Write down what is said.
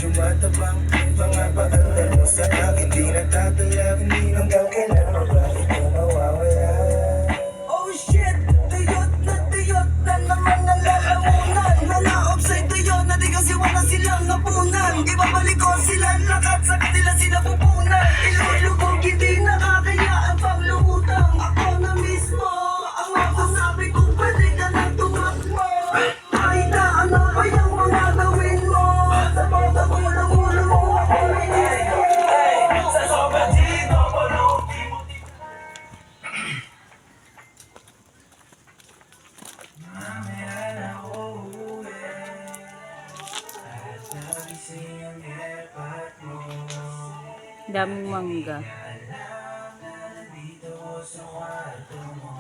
medyo matabang. Mga paandar mo sa akin, di natatalab. Hindi hanggang kailan mo ba ito mawawala? Oh shit! Diyot na naman ang lalamunan. Mga offside diyot na di kasi wala silang napunan. Ibabalik ko sila lakat sa kanila sila pupunan. Ilulubog hindi nakakaya ang pangluutang. Ako na mismo ang masasabi kong pwede ka na tumakbo. Kahit na ano pa yung mga gawin mo. Sa bawat ulo mo ako minili. Sa sobrang dito, polo. Mamaya na uuwi at nagising ang epat mo. Daming mangga. Alam na nandito ko sa kwarto mo.